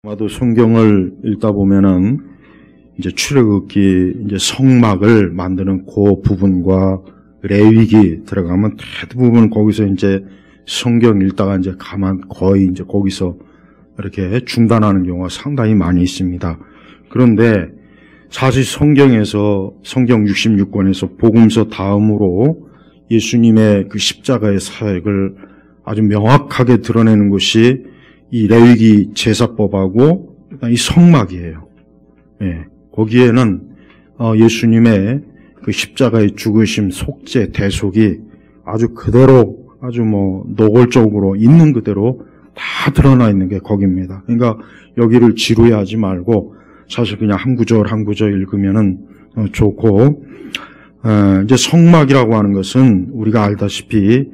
아마도 성경을 읽다 보면은 이제 출애굽기 이제 성막을 만드는 그 부분과 레위기 들어가면 대부분 거기서 이제 성경 읽다가 이제 거의 이제 거기서 이렇게 중단하는 경우가 상당히 많이 있습니다. 그런데 사실 성경에서 성경 66권에서 복음서 다음으로 예수님의 그 십자가의 사역을 아주 명확하게 드러내는 것이 이 레위기 제사법하고 이 성막이에요. 예, 거기에는 예수님의 그 십자가의 죽으심, 속죄, 대속이 아주 그대로 아주 노골적으로 있는 그대로 다 드러나 있는 게 거기입니다. 그러니까 여기를 지루해하지 말고 사실 그냥 한 구절 한 구절 읽으면은 좋고, 이제 성막이라고 하는 것은 우리가 알다시피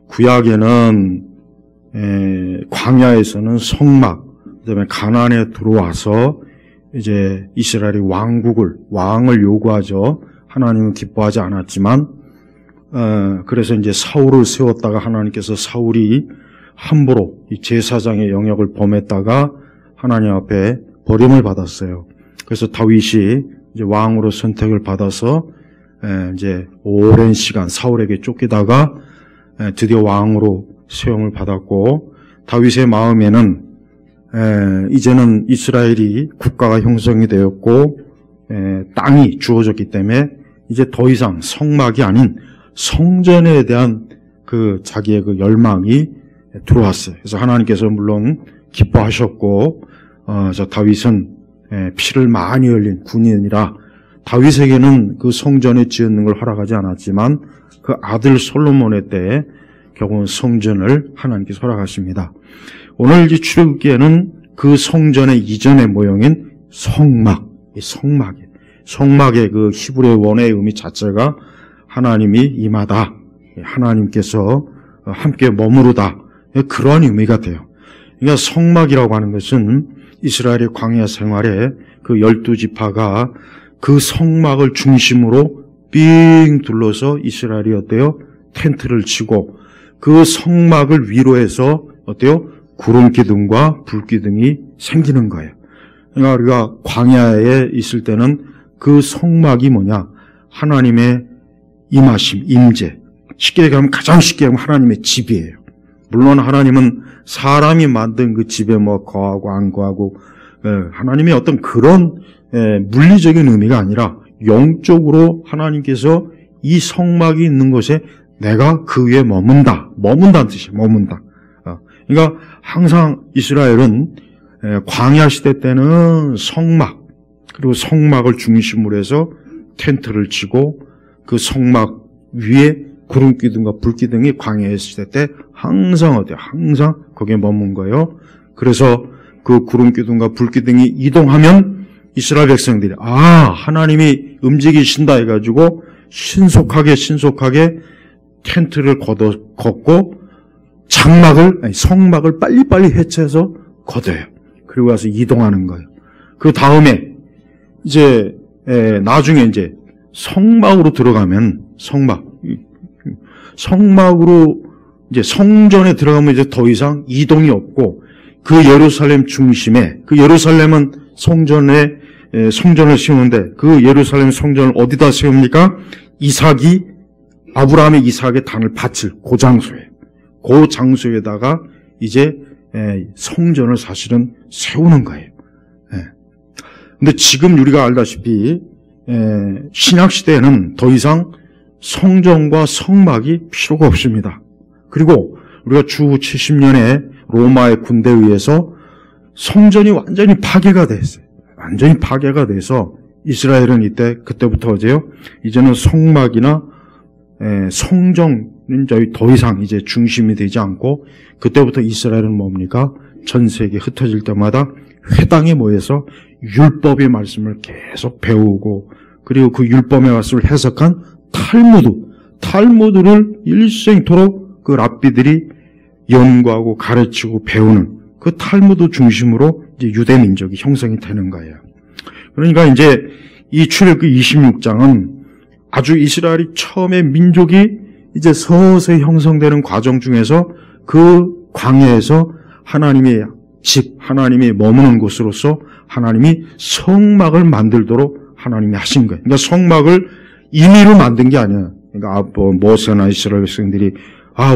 구약에는 광야에서는 성막, 그다음에 가나안에 들어와서 이제 이스라엘이 왕을 요구하죠. 하나님은 기뻐하지 않았지만, 그래서 이제 사울을 세웠다가 하나님께서 사울이 함부로 이 제사장의 영역을 범했다가 하나님 앞에 버림을 받았어요. 그래서 다윗이 이제 왕으로 선택을 받아서 이제 오랜 시간 사울에게 쫓기다가 드디어 왕으로 세움을 받았고, 다윗의 마음에는 이제는 이스라엘이 국가가 형성이 되었고 땅이 주어졌기 때문에 이제 더 이상 성막이 아닌 성전에 대한 그 자기의 그 열망이 들어왔어요. 그래서 하나님께서 물론 기뻐하셨고, 저 다윗은 피를 많이 흘린 군인이라 다윗에게는 그 성전에 짓는 걸 허락하지 않았지만 그 아들 솔로몬의 때에 결국은 성전을 하나님께서 허락하십니다. 오늘 이 출애굽기에는 그 성전의 이전의 모형인 성막의 그 히브리 원어의 의미 자체가 하나님이 임하다, 하나님께서 함께 머무르다, 그런 의미가 돼요. 그러니까 성막이라고 하는 것은 이스라엘의 광야 생활에 그 12지파가 그 성막을 중심으로 삥 둘러서 이스라엘이 어때요? 텐트를 치고 그 성막을 위로 해서 어때요? 구름기둥과 불기둥이 생기는 거예요. 그러니까 우리가 광야에 있을 때는 그 성막이 뭐냐? 하나님의 임하심, 임재. 쉽게 얘기하면, 가장 쉽게 얘기하면 하나님의 집이에요. 물론 하나님은 사람이 만든 그 집에 거하고 안 거하고, 하나님의 어떤 그런 물리적인 의미가 아니라 영적으로 하나님께서 이 성막이 있는 곳에 내가 그 위에 머문다는 뜻이에요. 머문다. 그러니까 항상 이스라엘은 광야 시대 때는 성막, 그리고 성막을 중심으로 해서 텐트를 치고 그 성막 위에 구름기둥과 불기둥이 광야에 있을 때 항상 거기에 머문 거예요. 그래서 그 구름기둥과 불기둥이 이동하면 이스라엘 백성들이 하나님이 움직이신다 해가지고 신속하게 텐트를 걷고 성막을 빨리빨리 해체해서 걷어요. 그리고 와서 이동하는 거예요. 그 다음에 이제 나중에 이제 성막으로 들어가면 성막으로 이제 성전에 들어가면 이제 더 이상 이동이 없고, 그 예루살렘 중심에, 그 예루살렘은 성전을 세우는데 그 예루살렘 성전을 어디다 세웁니까? 아브라함의 이삭의 단을 바칠 그 장소에다가 이제 성전을 사실은 세우는 거예요. 근데 지금 우리가 알다시피 신약 시대에는 더 이상 성전과 성막이 필요가 없습니다. 그리고 우리가 주 70년에 로마의 군대에 의해서 성전이 완전히 파괴가 됐어요. 완전히 파괴가 돼서 이스라엘은 그때부터 이제는 성막이나 성전은 저희 더 이상 이제 중심이 되지 않고, 그때부터 이스라엘은 뭡니까? 전 세계에 흩어질 때마다 회당에 모여서 율법의 말씀을 계속 배우고, 그리고 그 율법의 말씀을 해석한 탈무드를 일생토록 그 랍비들이 연구하고 가르치고 배우는 그 탈무드 중심으로 이제 유대 민족이 형성이 되는 거예요. 그러니까 이제 이 출애굽기 26장은 아주 이스라엘이 처음에 민족이 이제 서서히 형성되는 과정 중에서 그 광야에서 하나님이 집, 하나님이 머무는 곳으로서 하나님이 성막을 만들도록 하나님이 하신 거예요. 그러니까 성막을 임의로 만든 게 아니에요. 그러니까 모세나 이스라엘 백성들이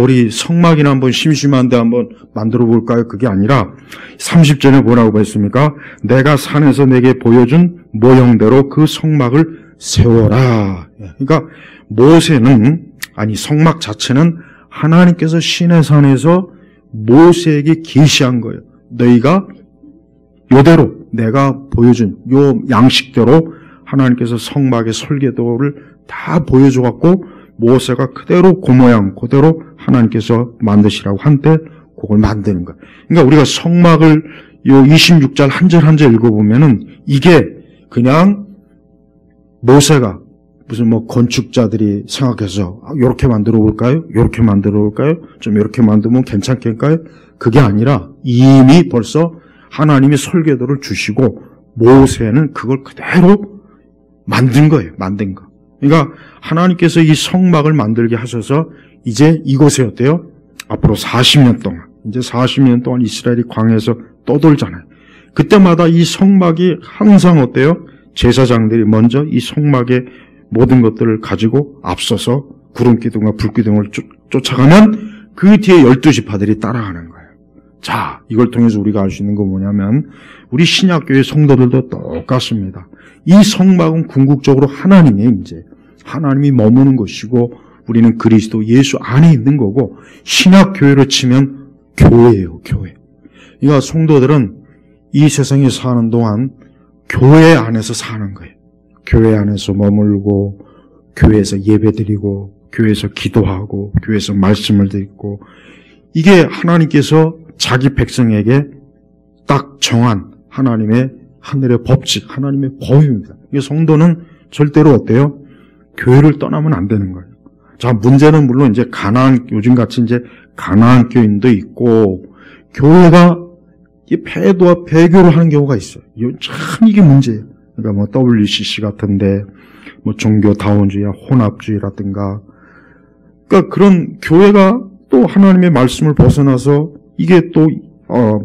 우리 성막이나 한번 심심한데 한번 만들어 볼까요? 그게 아니라 30절에 뭐라고 했습니까? 내가 산에서 내게 보여준 모형대로 그 성막을 세워라. 그러니까 성막 자체는 하나님께서 시내산에서 모세에게 계시한 거예요. 너희가 요대로 내가 보여준 요 양식대로 하나님께서 성막의 설계도를 다 보여줘갖고 모세가 그대로 그 모양 그대로 하나님께서 만드시라고 한때 그걸 만드는 거예요. 그러니까 우리가 성막을 요 26절 한 절 한 절 읽어보면은 이게 그냥 모세가 무슨 건축자들이 생각해서 요렇게 만들어 볼까요? 요렇게 만들어 볼까요? 좀 이렇게 만들면 괜찮겠까요? 그게 아니라 이미 벌써 하나님이 설계도를 주시고 모세는 그걸 그대로 만든 거예요. 만든 거. 그러니까 하나님께서 이 성막을 만들게 하셔서 이제 이곳에 어때요? 앞으로 40년 동안 이제 40년 동안 이스라엘이 광야에서 떠돌잖아요. 그때마다 이 성막이 항상 어때요? 제사장들이 먼저 이 성막의 모든 것들을 가지고 앞서서 구름기둥과 불기둥을 쫓아가면 그 뒤에 12지파들이 따라가는 거예요. 자, 이걸 통해서 우리가 알 수 있는 건 뭐냐면 우리 신약교회 성도들도 똑같습니다. 이 성막은 궁극적으로 하나님이 머무는 것이고 우리는 그리스도 예수 안에 있는 거고 신약교회로 치면 교회예요. 교회. 그러니까 성도들은 이 세상에 사는 동안 교회 안에서 사는 거예요. 교회 안에서 머물고 교회에서 예배드리고 교회에서 기도하고 교회에서 말씀을 듣고 이게 하나님께서 자기 백성에게 딱 정한 하나님의 하늘의 법칙, 하나님의 법입니다. 이 성도는 절대로 어때요? 교회를 떠나면 안 되는 거예요. 자, 문제는 물론 이제 요즘같이 이제 가나안 교인도 있고 교회가 배도와 배교를 하는 경우가 있어요. 참 이게 문제예요. 그러니까 WCC 같은데 종교다원주의나 혼합주의라든가 그러니까 그런 교회가 또 하나님의 말씀을 벗어나서 이게 또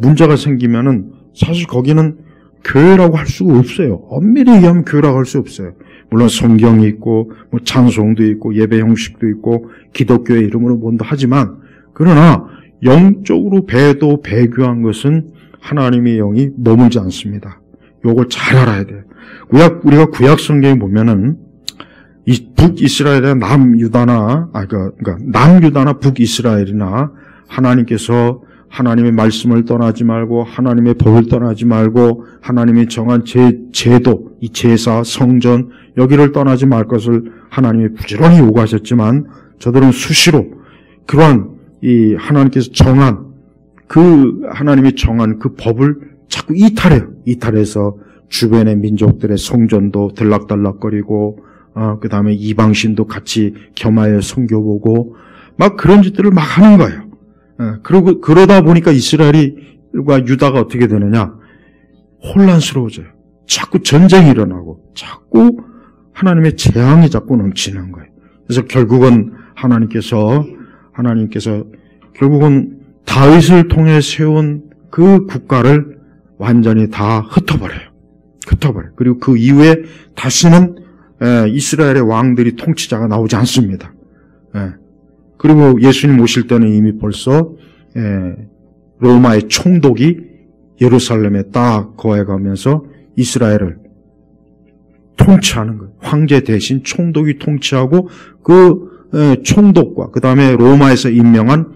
문제가 생기면은 사실 거기는 교회라고 할 수가 없어요. 엄밀히 얘기하면 교회라고 할 수 없어요. 물론 성경이 있고 찬송도 있고 예배 형식도 있고 기독교의 이름으로 뭔가 하지만 그러나 영적으로 배교한 것은 하나님의 영이 머물지 않습니다. 요걸 잘 알아야 돼요. 우리가 구약 성경에 보면은 이 북이스라엘이나 남유다나 그러니까 남유다나 북이스라엘이나 하나님께서 하나님의 말씀을 떠나지 말고 하나님의 법을 떠나지 말고 하나님이 정한 제도, 이 제사, 성전 여기를 떠나지 말 것을 하나님이 부지런히 요구하셨지만 저들은 수시로 그러한 이 하나님께서 하나님이 정한 그 법을 자꾸 이탈해요. 이탈해서 주변의 민족들의 성전도 들락달락거리고 그 다음에 이방신도 같이 겸하여 섬겨보고 막 그런 짓들을 막 하는 거예요. 그러다 보니까 이스라엘과 유다가 어떻게 되느냐? 혼란스러워져요. 자꾸 전쟁이 일어나고 자꾸 하나님의 재앙이 자꾸 넘치는 거예요. 그래서 결국은 하나님께서 결국은 다윗을 통해 세운 그 국가를 완전히 다 흩어버려요. 그리고 그 이후에 다시는 이스라엘의 왕들이 통치자가 나오지 않습니다. 그리고 예수님 오실 때는 이미 벌써 로마의 총독이 예루살렘에 딱 거해가면서 이스라엘을 통치하는 거예요. 황제 대신 총독이 통치하고 그 총독과 그 다음에 로마에서 임명한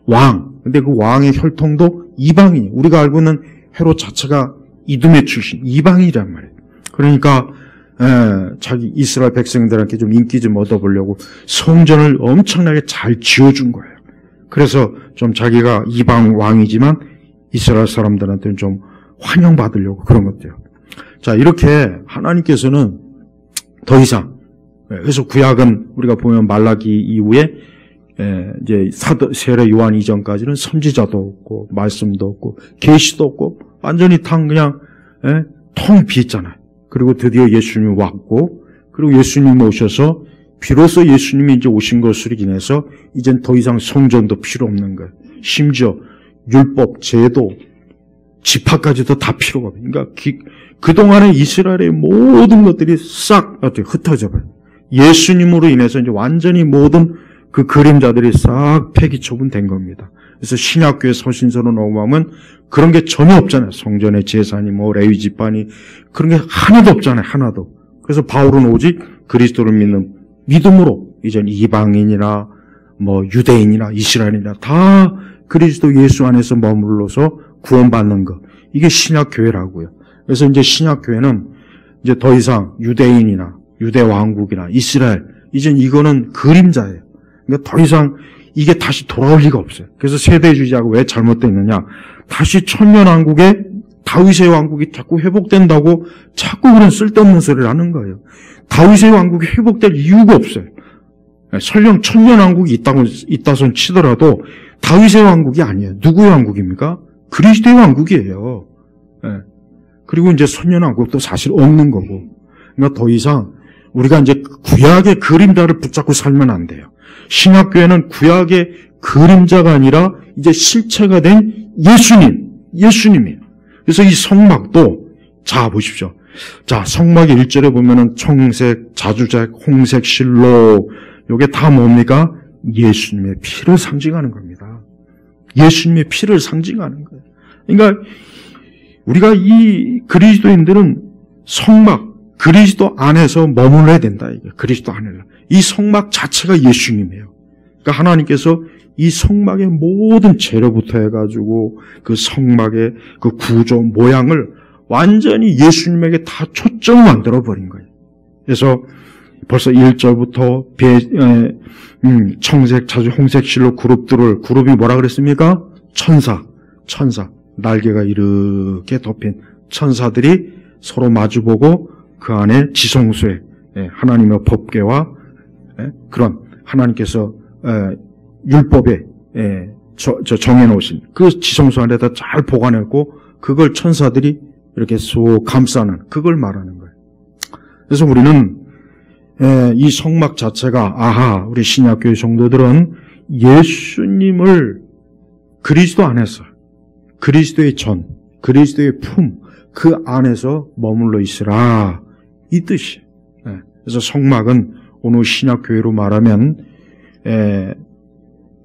왕. 근데 그 왕의 혈통도 이방인. 우리가 알고 있는 헤롯 자체가 이두메 출신 이방인이란 말이에요. 그러니까 자기 이스라엘 백성들한테 좀 인기 좀 얻어보려고 성전을 엄청나게 잘 지어준 거예요. 그래서 좀 자기가 이방 왕이지만 이스라엘 사람들한테는 좀 환영받으려고 그런 것들요. 자, 이렇게 하나님께서는 더 이상 그래서 구약은 우리가 보면 말라기 이후에 이제 세례 요한 이전까지는 선지자도 없고 말씀도 없고 계시도 없고 완전히 그냥 텅 비었잖아요. 그리고 드디어 예수님이 왔고 그리고 예수님이 오셔서 비로소 예수님이 이제 오신 것으로 인해서 이젠 더 이상 성전도 필요 없는 거예요. 심지어 율법, 제도 지파까지도 다 필요가 없어요. 그러니까 그동안의 이스라엘의 모든 것들이 싹 흩어져 버려요. 예수님으로 인해서 이제 완전히 모든 그 그림자들이 싹 폐기 처분된 겁니다. 그래서 신약교회 서신서로 넘어가면 그런 게 전혀 없잖아요. 성전의 제사니 뭐 레위 지파니 그런 게 하나도 없잖아요. 하나도. 그래서 바울은 오직 그리스도를 믿는 믿음으로 이제 이방인이나 뭐 유대인이나 이스라엘이나 다 그리스도 예수 안에서 머물러서 구원받는 것. 이게 신약교회라고요. 그래서 이제 신약교회는 이제 더 이상 유대인이나 유대 왕국이나 이스라엘 이젠 이거는 그림자예요. 그러니까 더 이상 이게 다시 돌아올 리가 없어요. 그래서 세대주의자가 왜 잘못됐느냐? 다시 천년왕국에 다윗의 왕국이 자꾸 회복된다고 자꾸 그런 쓸데없는 소리를 하는 거예요. 다윗의 왕국이 회복될 이유가 없어요. 설령 천년왕국이 있다손 치더라도 다윗의 왕국이 아니에요. 누구의 왕국입니까? 그리스도의 왕국이에요. 그리고 이제 천년왕국도 사실 없는 거고. 그러니까 더 이상 우리가 이제 구약의 그림자를 붙잡고 살면 안 돼요. 신약교회는 구약의 그림자가 아니라 이제 실체가 된 예수님이에요. 그래서 이 성막도, 자, 보십시오. 자, 성막 1절에 보면은 청색, 자주색, 홍색, 실로, 요게 다 뭡니까? 예수님의 피를 상징하는 겁니다. 예수님의 피를 상징하는 거예요. 그러니까 우리가 이 그리스도인들은 성막, 그리스도 안에서 머물러야 된다. 이게 그리스도 안에서. 이 성막 자체가 예수님이에요. 그러니까 하나님께서 이 성막의 모든 재료부터 해가지고 그 성막의 그 구조, 모양을 완전히 예수님에게 다 초점을 만들어 버린 거예요. 그래서 벌써 1절부터 청색, 자주, 홍색 실로 그룹이 뭐라 그랬습니까? 천사, 날개가 이렇게 덮인 천사들이 서로 마주보고 그 안에 지성소에 하나님의 법궤와 그런 하나님께서 율법에 정해놓으신 그 지성소 안에다 잘 보관했고 그걸 천사들이 이렇게 쏙 감싸는 그걸 말하는 거예요. 그래서 우리는 이 성막 자체가 우리 신약교회 성도들은 예수님을 그리스도 안에서 그리스도의 전, 그리스도의 품 그 안에서 머물러 있으라 이 뜻이에요. 그래서 성막은 오늘 신약교회로 말하면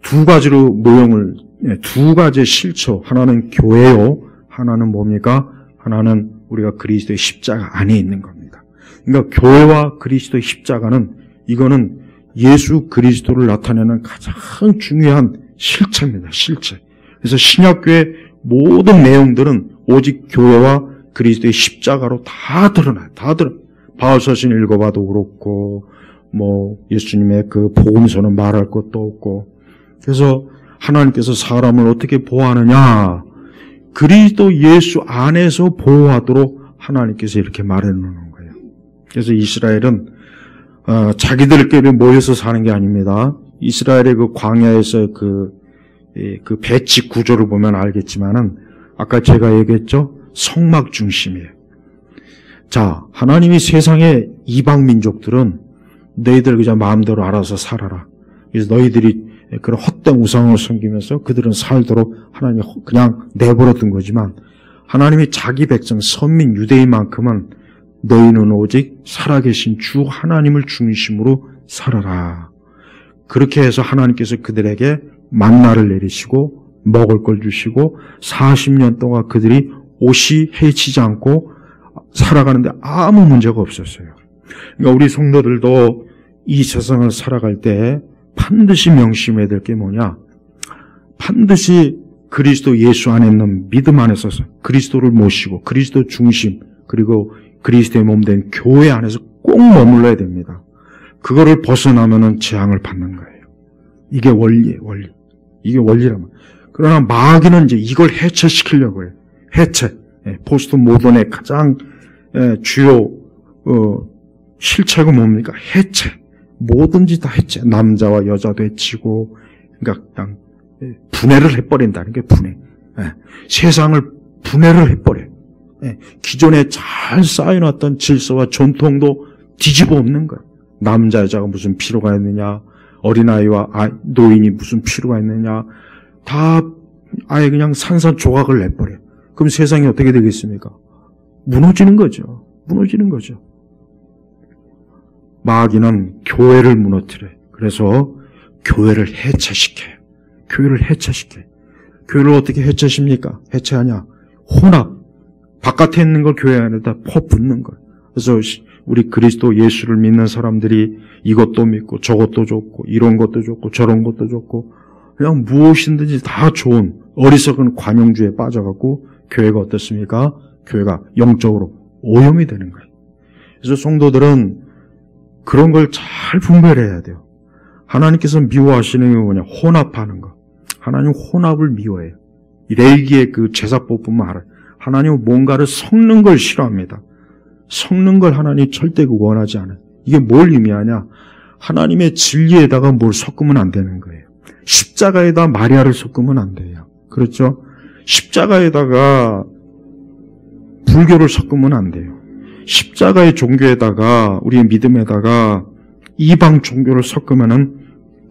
두 가지로 모형을 두 가지의 실처 하나는 교회요 하나는 뭡니까? 하나는 우리가 그리스도의 십자가 안에 있는 겁니다. 그러니까 교회와 그리스도의 십자가는 이거는 예수 그리스도를 나타내는 가장 중요한 실체입니다. 실체. 그래서 신약교회 모든 내용들은 오직 교회와 그리스도의 십자가로 다 드러나요. 바울서신 읽어봐도 그렇고 뭐 예수님의 그 복음서는 말할 것도 없고. 그래서 하나님께서 사람을 어떻게 보호하느냐? 그리스도 예수 안에서 보호하도록 하나님께서 이렇게 말해놓는 거예요. 그래서 이스라엘은 자기들끼리 모여서 사는 게 아닙니다. 이스라엘의 그 광야에서 그 배치 구조를 보면 알겠지만은 아까 제가 얘기했죠? 성막 중심이에요. 자, 하나님이 세상의 이방 민족들은 너희들 그냥 마음대로 알아서 살아라. 그래서 너희들이 그런 헛된 우상을 섬기면서 그들은 살도록 하나님이 그냥 내버려둔 거지만 하나님이 자기 백성 선민 유대인만큼은 너희는 오직 살아계신 주 하나님을 중심으로 살아라. 그렇게 해서 하나님께서 그들에게 만나를 내리시고 먹을 걸 주시고 40년 동안 그들이 옷이 해치지 않고 살아가는데 아무 문제가 없었어요. 그러니까 우리 성도들도 이 세상을 살아갈 때 반드시 명심해야 될 게 뭐냐? 반드시 그리스도 예수 안에 있는 믿음 안에서 그리스도를 모시고 그리스도 중심 그리고 그리스도의 몸된 교회 안에서 꼭 머물러야 됩니다. 그거를 벗어나면은 재앙을 받는 거예요. 이게 원리예요, 원리. 이게 원리라면. 그러나 마귀는 이제 이걸 해체시키려고 해요. 해체. 포스트 모던의 가장 주요 실체가 뭡니까? 해체. 뭐든지 다 해체. 남자와 여자도 해치고, 그러니까 그냥 분해를 해버린다는 게 분해. 세상을 분해를 해버려요. 기존에 잘 쌓여놨던 질서와 전통도 뒤집어 엎는 거예요. 남자, 여자가 무슨 필요가 있느냐, 어린아이와 노인이 무슨 필요가 있느냐, 다 아예 그냥 산산조각을 내버려요. 그럼 세상이 어떻게 되겠습니까? 무너지는 거죠. 무너지는 거죠. 마귀는 교회를 무너뜨려요. 그래서 교회를 해체시켜요. 교회를 해체시켜요. 교회를 어떻게 해체십니까? 해체하냐? 혼합. 바깥에 있는 걸 교회 안에다 퍼붓는 거예요. 그래서 우리 그리스도 예수를 믿는 사람들이 이것도 믿고 저것도 좋고 이런 것도 좋고 저런 것도 좋고 그냥 무엇이든지 다 좋은 어리석은 관용주의에 빠져갖고 교회가 어떻습니까? 교회가 영적으로 오염이 되는 거예요. 그래서 성도들은 그런 걸 잘 분별해야 돼요. 하나님께서 미워하시는 게 뭐냐? 혼합하는 거. 하나님 혼합을 미워해요. 레위기의 그 제사법뿐만 알아요. 하나님은 뭔가를 섞는 걸 싫어합니다. 섞는 걸 하나님 절대 원하지 않아요. 이게 뭘 의미하냐? 하나님의 진리에다가 뭘 섞으면 안 되는 거예요. 십자가에다 마리아를 섞으면 안 돼요. 그렇죠? 십자가에다가 불교를 섞으면 안 돼요. 십자가의 종교에다가 우리의 믿음에다가 이방 종교를 섞으면은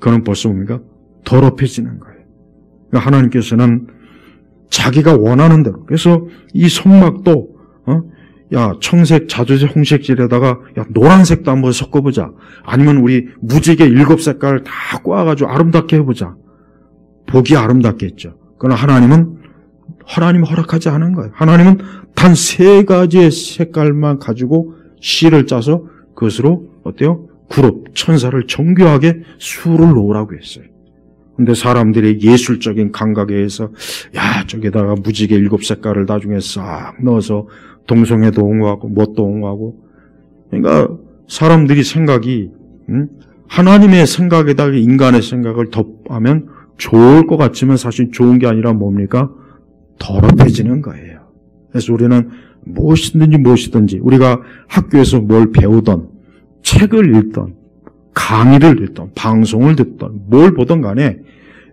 그건 벌써 뭡니까? 더럽혀지는 거예요. 그러니까 하나님께서는 자기가 원하는 대로. 그래서 이 성막도 야 청색, 자주색, 홍색질에다가 야 노란색도 한번 섞어보자. 아니면 우리 무지개 7색깔 다 꼬아가지고 아름답게 해보자. 보기 아름답겠죠. 그러나 하나님은 허락하지 않은 거예요. 하나님은 단 3가지의 색깔만 가지고 실을 짜서 그것으로 어때요? 그룹, 천사를 정교하게 수를 놓으라고 했어요. 근데 사람들이 예술적인 감각에 의해서 야 저기다가 무지개 7색깔을 나중에 싹 넣어서 동성애도 옹호하고 뭣도 옹호하고 그러니까 사람들이 생각이 하나님의 생각에다가 인간의 생각을 더하면 좋을 것 같지만 사실 좋은 게 아니라 뭡니까? 더럽혀지는 거예요. 그래서 우리는 무엇이든지 우리가 학교에서 뭘 배우던 책을 읽던 강의를 읽던 방송을 듣던 뭘 보던 간에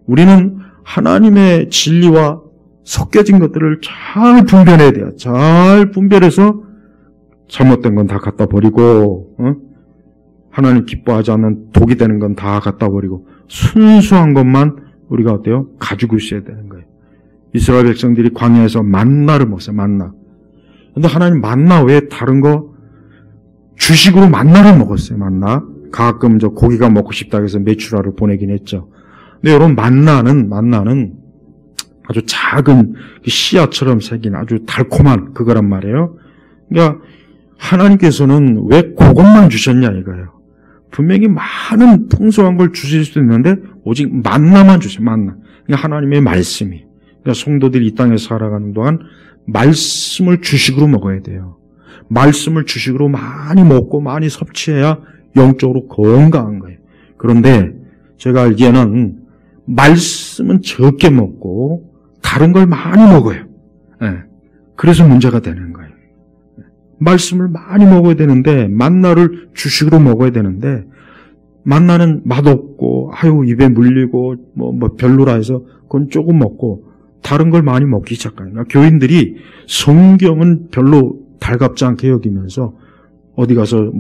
우리는 하나님의 진리와 섞여진 것들을 잘 분별해야 돼요. 잘 분별해서 잘못된 건 다 갖다 버리고 하나님 기뻐하지 않는 독이 되는 건 다 갖다 버리고 순수한 것만 우리가 어때요? 가지고 있어야 되는 거예요. 이스라엘 백성들이 광야에서 만나를 먹었어요. 만나. 근데 하나님 만나 외에 다른 거 주식으로 만나를 먹었어요. 만나. 가끔 저 고기가 먹고 싶다 해서 메추라를 보내긴 했죠. 근데 여러분 만나는 아주 작은 씨앗처럼 생긴 아주 달콤한 그거란 말이에요. 그러니까 하나님께서는 왜 그것만 주셨냐 이거예요. 분명히 많은 풍성한 걸 주실 수도 있는데 오직 만나만 주세요. 만나. 그러니까 하나님의 말씀이. 그러니까 성도들이 이 땅에 살아가는 동안 말씀을 주식으로 먹어야 돼요. 말씀을 주식으로 많이 먹고 많이 섭취해야 영적으로 건강한 거예요. 그런데 제가 알기에는 말씀은 적게 먹고 다른 걸 많이 먹어요. 네. 그래서 문제가 되는 거예요. 말씀을 많이 먹어야 되는데 만나를 주식으로 먹어야 되는데 만나는 맛없고 아유 입에 물리고 뭐 별로라 해서 그건 조금 먹고 다른 걸 많이 먹기 시작해요. 그러니까 교인들이 성경은 별로 달갑지 않게 여기면서 어디 가서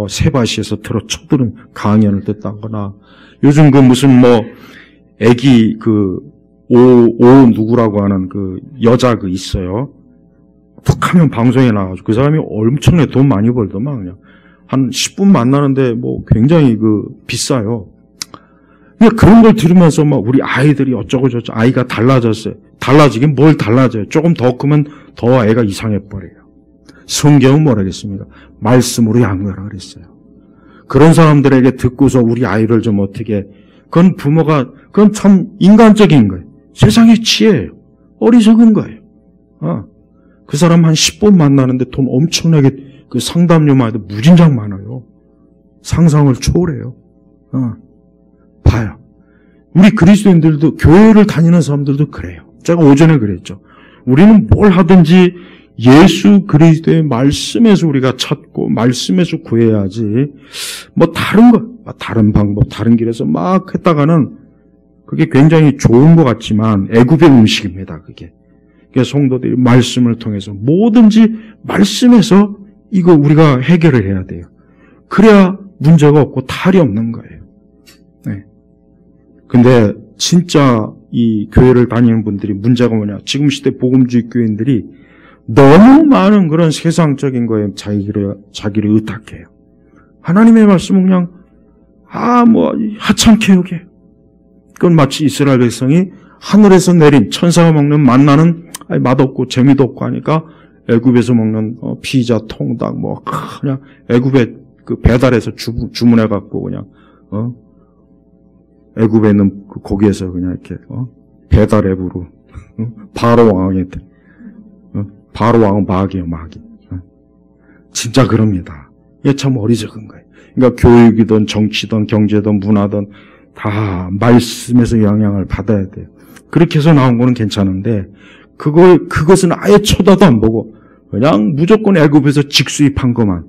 세바시에서 쳐들은 강연을 듣다거나 요즘 그 무슨 애기 오 누구라고 하는 그 여자 있어요. 툭하면 방송에 나가지고 그 사람이 엄청나게 돈 많이 벌더만 그냥 한 10분 만나는데 굉장히 비싸요. 그러니까 그런 걸 들으면서 우리 아이들이 어쩌고 저쩌고 아이가 달라졌어요. 달라지긴 뭘 달라져요. 조금 더 크면 더 애가 이상해 버려요. 성경은 뭐라겠습니까? 말씀으로 양육하라 그랬어요. 그런 사람들에게 듣고서 우리 아이를 좀 어떻게 그건 참 인간적인 거예요. 세상의 지혜예요. 어리석은 거예요. 그 사람 한 10분 만나는데 돈 엄청나게 상담료만 해도 무진장 많아요. 상상을 초월해요. 봐요. 우리 그리스도인들도 교회를 다니는 사람들도 그래요. 제가 오전에 그랬죠. 우리는 뭘 하든지 예수 그리스도의 말씀에서 우리가 찾고 말씀에서 구해야지 다른 방법, 다른 길에서 막 했다가는 그게 굉장히 좋은 것 같지만 애굽의 음식입니다. 그게. 그래서 성도들이 말씀을 통해서 뭐든지 말씀에서 이거 우리가 해결을 해야 돼요. 그래야 문제가 없고 탈이 없는 거예요. 네. 근데 진짜 이 교회를 다니는 분들이 문제가 뭐냐? 지금 시대 복음주의 교인들이 너무 많은 그런 세상적인 거에 자기를 의탁해요. 하나님의 말씀은 그냥 하찮게 여겨. 그건 마치 이스라엘 백성이 하늘에서 내린 천사가 먹는 만나는 맛없고 재미도 없고 하니까 애굽에서 먹는 피자, 통닭 그냥 애굽에 그 배달해서 주문해 갖고 그냥 애굽에 있는 그 거기에서 그냥 이렇게 배달 앱으로 바로 왕한테 바로 왕은 마귀예요, 마귀. 진짜 그럽니다. 이게 참 어리석은 거예요. 그러니까 교육이든 정치든 경제든 문화든 다 말씀에서 영향을 받아야 돼요. 그렇게 해서 나온 거는 괜찮은데 그것은 아예 쳐다도 안 보고 그냥 무조건 애굽에서 직수입한 것만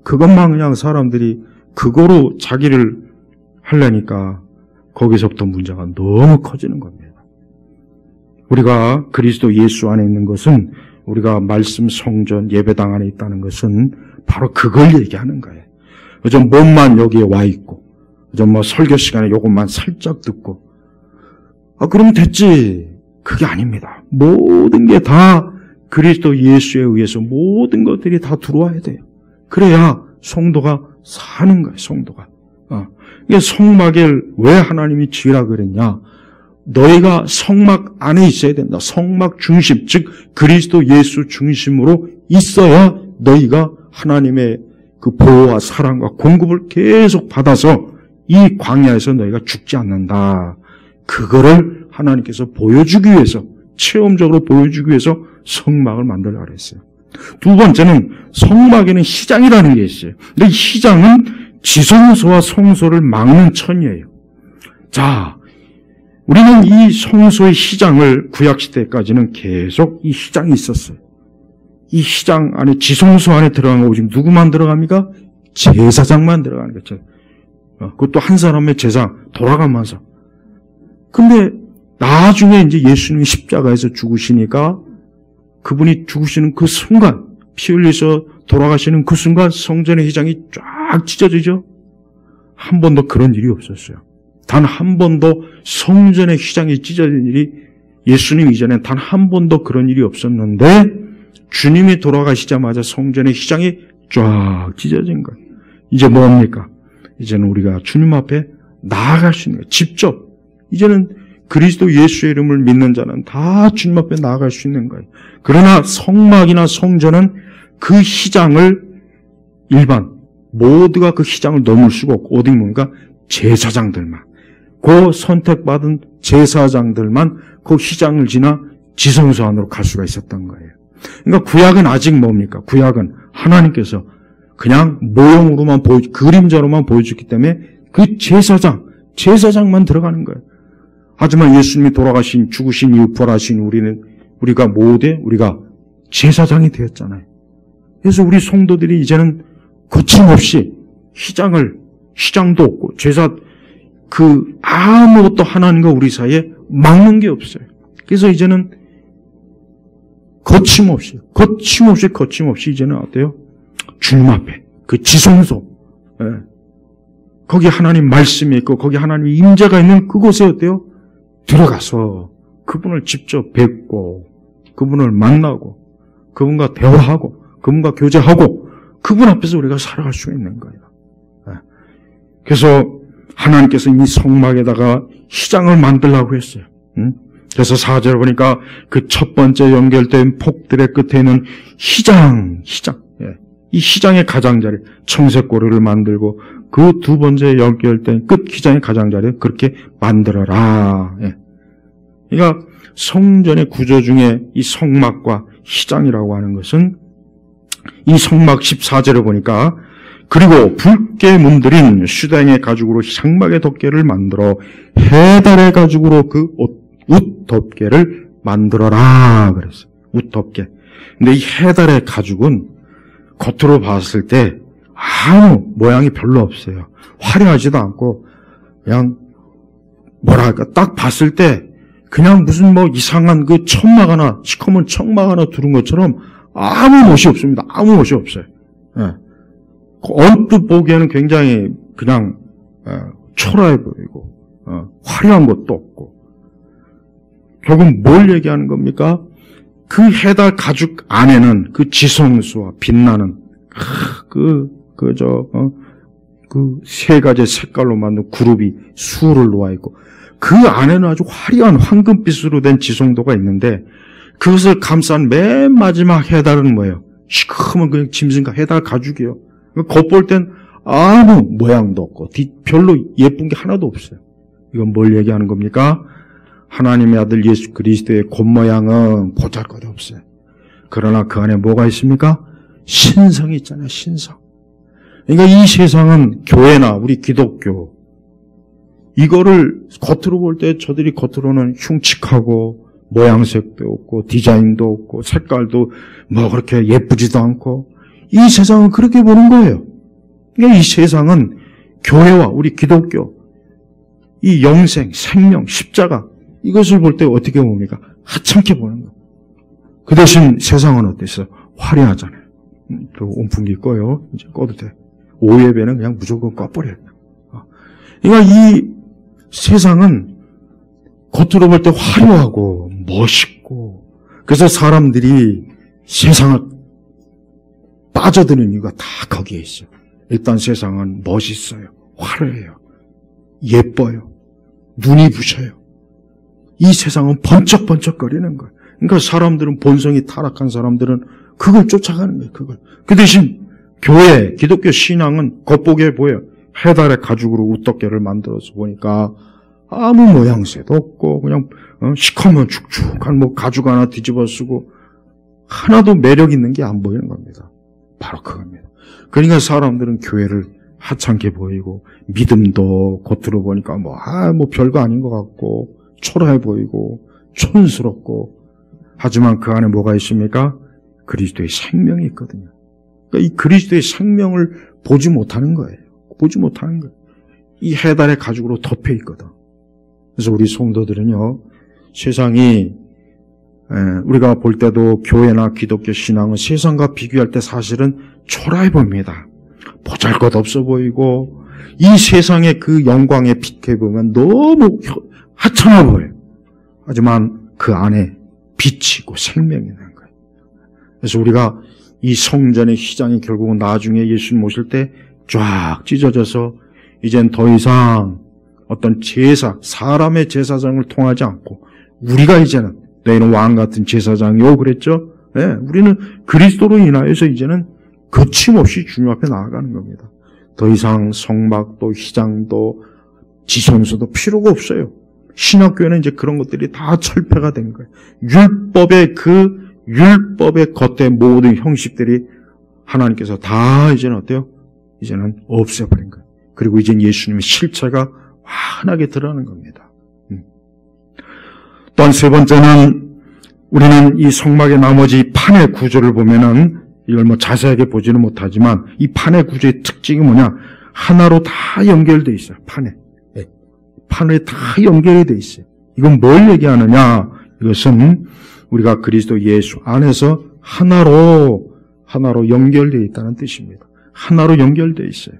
그것만 그냥 사람들이 그거로 자기를 하려니까 거기서부터 문제가 너무 커지는 겁니다. 우리가 그리스도 예수 안에 있는 것은 우리가 말씀, 성전, 예배당 안에 있다는 것은 바로 그걸 얘기하는 거예요. 좀 몸만 여기에 와 있고 좀 설교 시간에 요것만 살짝 듣고 그러면 됐지. 그게 아닙니다. 모든 게 다 그리스도 예수에 의해서 모든 것들이 다 들어와야 돼요. 그래야 성도가 사는 거예요. 성도가. 이게 성막을 왜 하나님이 지으라 그랬냐? 너희가 성막 안에 있어야 된다. 성막 중심, 즉 그리스도 예수 중심으로 있어야 너희가 하나님의 그 보호와 사랑과 공급을 계속 받아서 이 광야에서 너희가 죽지 않는다. 그거를 하나님께서 보여주기 위해서, 체험적으로 보여주기 위해서 성막을 만들라고 그랬어요. 두 번째는 성막에는 휘장이라는 게 있어요. 근데 이 휘장은 지성소와 성소를 막는 천이에요. 자, 우리는 이 성소의 휘장을 구약시대까지는 계속 이 휘장이 있었어요. 이 휘장 안에, 지성소 안에 들어간 거 지금 누구만 들어갑니까? 제사장만 들어가는 거죠. 그것도 한 사람의 제사 돌아가면서. 근데 나중에 이제 예수님이 십자가에서 죽으시니까 그분이 죽으시는 그 순간, 피 흘려서 돌아가시는 그 순간 성전의 휘장이 쫙 찢어지죠? 한 번도 그런 일이 없었어요. 단 한 번도 성전의 휘장이 찢어진 일이 예수님 이전엔 단 한 번도 그런 일이 없었는데 주님이 돌아가시자마자 성전의 휘장이 쫙 찢어진 거예요. 이제 뭡니까? 이제는 우리가 주님 앞에 나아갈 수 있는 거예요. 직접. 이제는 그리스도 예수의 이름을 믿는 자는 다 주님 앞에 나아갈 수 있는 거예요. 그러나 성막이나 성전은 그 휘장을 모두가 그 휘장을 넘을 수가 없고 어디 뭡니까? 제사장들만. 그 선택받은 제사장들만 그 휘장을 지나 지성소 안으로 갈 수가 있었던 거예요. 그러니까 구약은 아직 뭡니까? 구약은 하나님께서 그냥 모형으로만 그림자로만 보여줬기 때문에 그 제사장만 들어가는 거예요. 하지만 예수님이 죽으신 이후 부활하신 우리가 우리가 제사장이 되었잖아요. 그래서 우리 성도들이 이제는 거침없이 휘장도 없고 아무것도 하나님과 우리 사이에 막는 게 없어요. 그래서 이제는 거침없이 이제는 어때요? 주님 앞에 그 지성소, 거기 하나님 말씀이 있고 거기 하나님의 임재가 있는 그곳에 어때요? 들어가서 그분을 직접 뵙고 그분을 만나고 그분과 대화하고 그분과 교제하고 그분 앞에서 우리가 살아갈 수 있는 거예요. 그래서 하나님께서 이 성막에다가 휘장을 만들라고 했어요. 그래서 4절에 보니까 그 첫 번째 연결된 폭들의 끝에 있는 휘장. 이 휘장의 가장자리, 청색고리를 만들고 그 두 번째 연결된 끝 휘장의 가장자리를 그렇게 만들어라. 그러니까 성전의 구조 중에 이 성막과 휘장이라고 하는 것은 이 성막 14절에 보니까 그리고 붉게 문드린 수댕의 가죽으로 향막의 덮개를 만들어 해달의 가죽으로 그 웃 덮개를 만들어라 그랬어요. 웃 덮개. 근데 이 해달의 가죽은 겉으로 봤을 때 아무 모양이 별로 없어요. 화려하지도 않고 그냥 딱 봤을 때 그냥 무슨 이상한 그 시커먼 천막 하나 두른 것처럼 아무 멋이 없습니다. 아무 멋이 없어요. 언뜻 보기에는 굉장히 그냥 초라해 보이고 화려한 것도 없고 결국 뭘 얘기하는 겁니까? 그 해달 가죽 안에는 그 지성수와 빛나는 그 세 가지 색깔로 만든 그룹이 수를 놓아 있고 그 안에는 아주 화려한 황금빛으로 된 지성도가 있는데 그것을 감싼 맨 마지막 해달은 뭐예요? 시커먼 그냥 짐승과 해달 가죽이요. 겉볼 땐 아무 모양도 없고 별로 예쁜 게 하나도 없어요. 이건 뭘 얘기하는 겁니까? 하나님의 아들 예수 그리스도의 겉모양은 보잘것없어요. 그러나 그 안에 뭐가 있습니까? 신성이 있잖아요. 신성. 그러니까 이 세상은 교회나 우리 기독교 이거를 겉으로 볼 때 저들이 겉으로는 흉측하고 모양색도 없고 디자인도 없고 색깔도 뭐 그렇게 예쁘지도 않고 이 세상은 그렇게 보는 거예요. 그러니까 이 세상은 교회와 우리 기독교 이 영생, 생명, 십자가 이것을 볼 때 어떻게 봅니까? 하찮게 보는 거예요. 그 대신 세상은 어땠어요? 화려하잖아요. 또 온풍기 꺼요. 이제 꺼도 돼. 오예배는 그냥 무조건 꺼버려요. 그러니까 이 세상은 겉으로 볼 때 화려하고 멋있고 그래서 사람들이 세상을 빠져드는 이유가 다 거기에 있어요. 일단 세상은 멋있어요. 화려해요. 예뻐요. 눈이 부셔요. 이 세상은 번쩍번쩍거리는 거예요. 그러니까 사람들은 본성이 타락한 사람들은 그걸 쫓아가는 거예요. 그걸. 그 대신 교회, 기독교 신앙은 겉보기에 보여요. 해달의 가죽으로 우떡개를 만들어서 보니까 아무 모양새도 없고 그냥 시커먼 축축한 뭐 가죽 하나 뒤집어 쓰고 하나도 매력 있는 게 안 보이는 겁니다. 바로 그겁니다. 그러니까 사람들은 교회를 하찮게 보이고 믿음도 겉으로 보니까 뭐 별거 아닌 것 같고 초라해 보이고 촌스럽고 하지만 그 안에 뭐가 있습니까? 그리스도의 생명이 있거든요. 그러니까 이 그리스도의 생명을 보지 못하는 거예요. 보지 못하는 거예요. 이 해달의 가죽으로 덮여 있거든. 그래서 우리 성도들은요, 세상이 우리가 볼 때도 교회나 기독교 신앙은 세상과 비교할 때 사실은 초라해 보입니다. 보잘것없어 보이고 이 세상의 그 영광에 비춰보면 너무 하찮아 보여요. 하지만 그 안에 빛이 있고 생명이 있는 거예요. 그래서 우리가 이 성전의 휘장이 결국은 나중에 예수님 오실 때 쫙 찢어져서 이젠 더 이상 어떤 제사, 사람의 제사장을 통하지 않고 우리가 이제는 너희는 왕 같은 제사장이요 그랬죠? 네, 우리는 그리스도로 인하여서 이제는 거침없이 주님 앞에 나아가는 겁니다. 더 이상 성막도 휘장도 지성소도 필요가 없어요. 신학교에는 이제 그런 것들이 다 철폐가 된 거예요. 율법의 겉에 모든 형식들이 하나님께서 다 이제는 어때요? 이제는 없애버린 거예요. 그리고 이제 예수님의 실체가 환하게 드러나는 겁니다. 또한 세 번째는 우리는 이 성막의 나머지 판의 구조를 보면은 이걸 뭐 자세하게 보지는 못하지만 이 판의 구조의 특징이 뭐냐? 하나로 다 연결되어 있어요. 판에 다 연결이 되어 있어요. 이건 뭘 얘기하느냐? 이것은 우리가 그리스도 예수 안에서 하나로 연결되어 있다는 뜻입니다. 하나로 연결되어 있어요.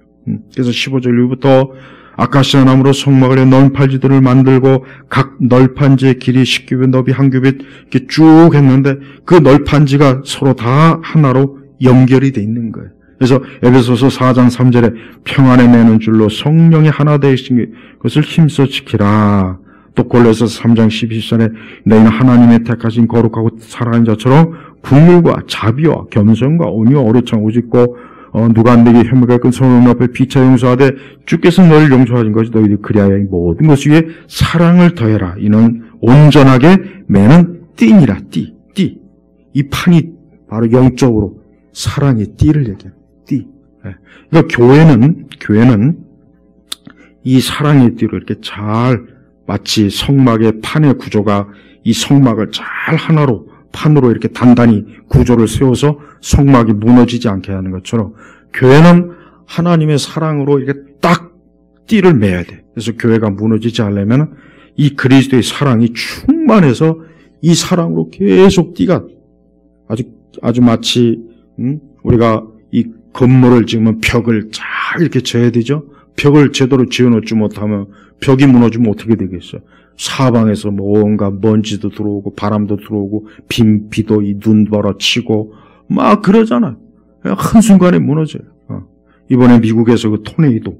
그래서 15절 이후부터 아카시아 나무로 성막을 해 널판지들을 만들고 각 널판지의 길이 10규빗 너비 1규빗 이렇게 쭉 했는데 그 널판지가 서로 다 하나로 연결이 돼 있는 거예요. 그래서 에베소서 4장 3절에 평안에 매는 줄로 성령이 하나 되신 것을 힘써 지키라. 또 골로새서 3장 12절에 너희는 하나님의 택하신 거룩하고 사랑하는 자처럼 국률과 자비와 겸손과 온유와 어루창 오직고 누가 내게 혐의가 있건 성령 앞에 피차 용서하되 주께서 너를 용서하신 것이 너희들이 그리하여 모든 것 위에 사랑을 더해라. 이는 온전하게 매는 띠니라. 띠. 이 판이 바로 영적으로 사랑의 띠를 얘기해요. 띠. 그러니까 교회는 이 사랑의 띠로 이렇게 잘 마치 성막의 판의 구조가 이 성막을 잘 하나로 판으로 이렇게 단단히 구조를 세워서 성막이 무너지지 않게 하는 것처럼 교회는 하나님의 사랑으로 이렇게 딱 띠를 매야 돼. 그래서 교회가 무너지지 않으려면 이 그리스도의 사랑이 충만해서 이 사랑으로 계속 띠가 아주 마치 우리가 이 건물을 지으면 벽을 잘 이렇게 져야 되죠. 벽을 제대로 지어놓지 못하면 벽이 무너지면 어떻게 되겠어요? 사방에서 뭐 온갖 먼지도 들어오고 바람도 들어오고 비도 이 눈바라 치고 막 그러잖아요. 한순간에 무너져요. 이번에 미국에서 그 토네이도,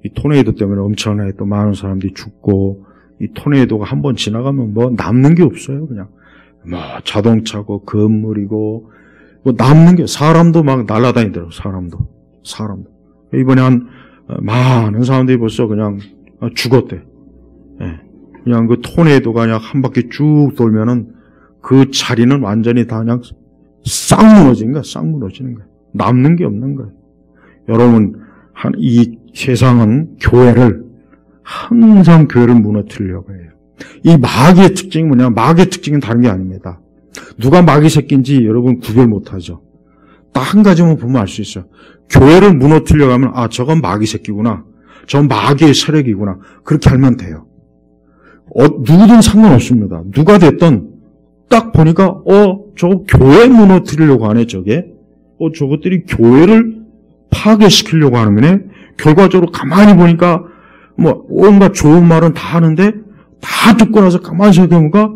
이 토네이도 때문에 엄청나게 또 많은 사람들이 죽고, 이 토네이도가 한번 지나가면 뭐 남는 게 없어요. 그냥 뭐 자동차고 건물이고 뭐 남는 게, 사람도 막 날아다니더라고요. 사람도 이번에 한 많은 사람들이 벌써 그냥 죽었대. 예. 그냥 그 토네이도가 그냥 한 바퀴 쭉 돌면은 그 자리는 완전히 다 그냥 싹 무너지는 거야. 남는 게 없는 거예요. 여러분, 이 세상은 항상 교회를 무너뜨리려고 해요. 이 마귀의 특징이 뭐냐? 마귀의 특징은 다른 게 아닙니다. 누가 마귀 새끼인지 여러분 구별 못하죠. 딱 한 가지만 보면 알 수 있어요. 교회를 무너뜨리려고 하면, 저건 마귀 새끼구나. 저건 마귀의 세력이구나. 그렇게 알면 돼요. 누구든 상관없습니다. 누가 됐든 딱 보니까 저거 교회 무너뜨리려고 하네, 저게. 저것들이 교회를 파괴시키려고 하는 거네. 결과적으로 가만히 보니까 뭐 온갖 좋은 말은 다 하는데 다 듣고 나서 가만히 생각해보니까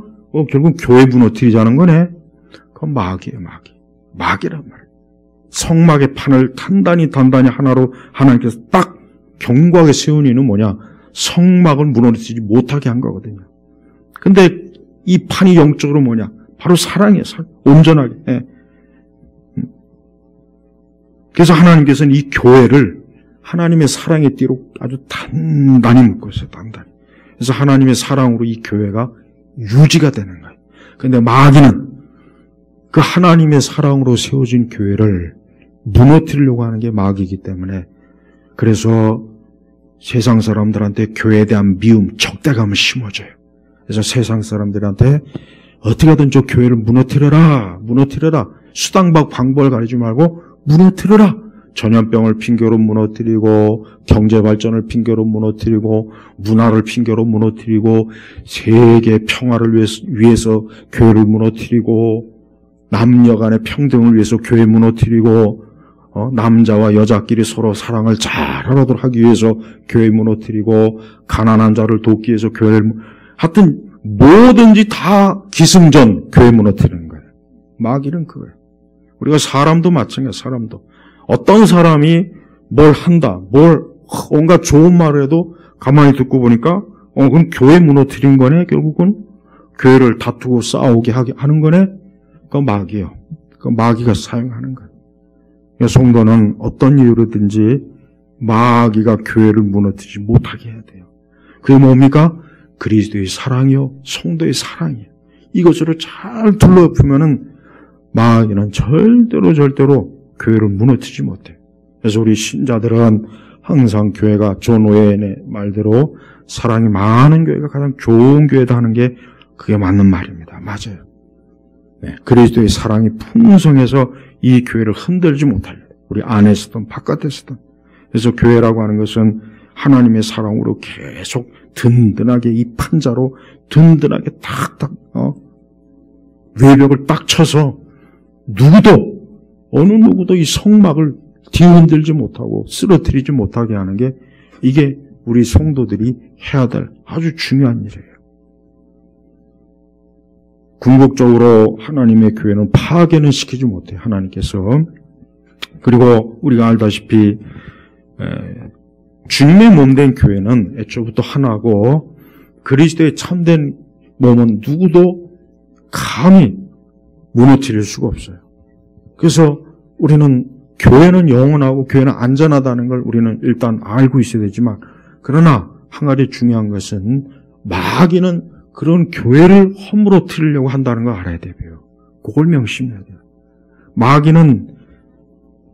결국 교회 무너뜨리자는 거네. 그건 마귀예요, 마귀. 마귀란 말이에요. 성막의 판을 단단히 하나로 하나님께서 딱 견고하게 세운 이유는 뭐냐? 성막을 무너뜨리지 못하게 한 거거든요. 근데 이 판이 영적으로 뭐냐? 바로 사랑이에요. 온전하게. 예. 그래서 하나님께서는 이 교회를 하나님의 사랑의 띠로 아주 단단히 묶고 있어요. 단단히. 그래서 하나님의 사랑으로 이 교회가 유지가 되는 거예요. 그런데 마귀는 그 하나님의 사랑으로 세워진 교회를 무너뜨리려고 하는 게 마귀이기 때문에, 그래서 세상 사람들한테 교회에 대한 미움, 적대감을 심어줘요. 그래서 세상 사람들한테 어떻게든 저 교회를 무너뜨려라. 수당박 방법을 가리지 말고 무너뜨려라. 전염병을 핑계로 무너뜨리고, 경제발전을 핑계로 무너뜨리고, 문화를 핑계로 무너뜨리고, 세계 평화를 위해서 교회를 무너뜨리고, 남녀 간의 평등을 위해서 교회 무너뜨리고, 남자와 여자끼리 서로 사랑을 잘하도록 하기 위해서 교회 무너뜨리고, 가난한 자를 돕기 위해서 교회를, 하여튼 뭐든지 다 기승전 교회 무너뜨리는 거예요. 마귀는 그거예요. 우리가 사람도 마찬가지예요. 사람도. 어떤 사람이 뭘 한다, 온갖 좋은 말을 해도 가만히 듣고 보니까, 그럼 교회 무너뜨린 거네? 결국은 교회를 다투고 싸우게 하는 거네? 그건 마귀예요. 그건 마귀가 사용하는 거예요. 성도는 어떤 이유로든지 마귀가 교회를 무너뜨리지 못하게 해야 돼요. 그게 뭡니까? 그리스도의 사랑이요, 성도의 사랑이에요. 이것으로 잘 둘러보면은 마귀는 절대로 교회를 무너뜨리지 못해요. 그래서 우리 신자들은 항상 교회가 존 오웬의 말대로 사랑이 많은 교회가 가장 좋은 교회다 하는 게 그게 맞는 말입니다. 맞아요. 네, 그리스도의 사랑이 풍성해서 이 교회를 흔들지 못하려. 우리 안에서든 바깥에서든. 그래서 교회라고 하는 것은 하나님의 사랑으로 계속 든든하게 이 판자로 든든하게 탁탁 외벽을 딱 쳐서 어느 누구도 이 성막을 뒤흔들지 못하고 쓰러뜨리지 못하게 하는 게, 이게 우리 성도들이 해야 될 아주 중요한 일이에요. 궁극적으로 하나님의 교회는 파괴는 시키지 못해요. 하나님께서. 그리고 우리가 알다시피 주님의 몸된 교회는 애초부터 하나고, 그리스도의 참된 몸은 누구도 감히 무너뜨릴 수가 없어요. 그래서 우리는 교회는 영원하고 교회는 안전하다는 걸 우리는 일단 알고 있어야 되지만, 그러나 한 가지 중요한 것은 마귀는 그런 교회를 허물어뜨리려고 한다는 걸 알아야 돼요. 그걸 명심해야 돼요.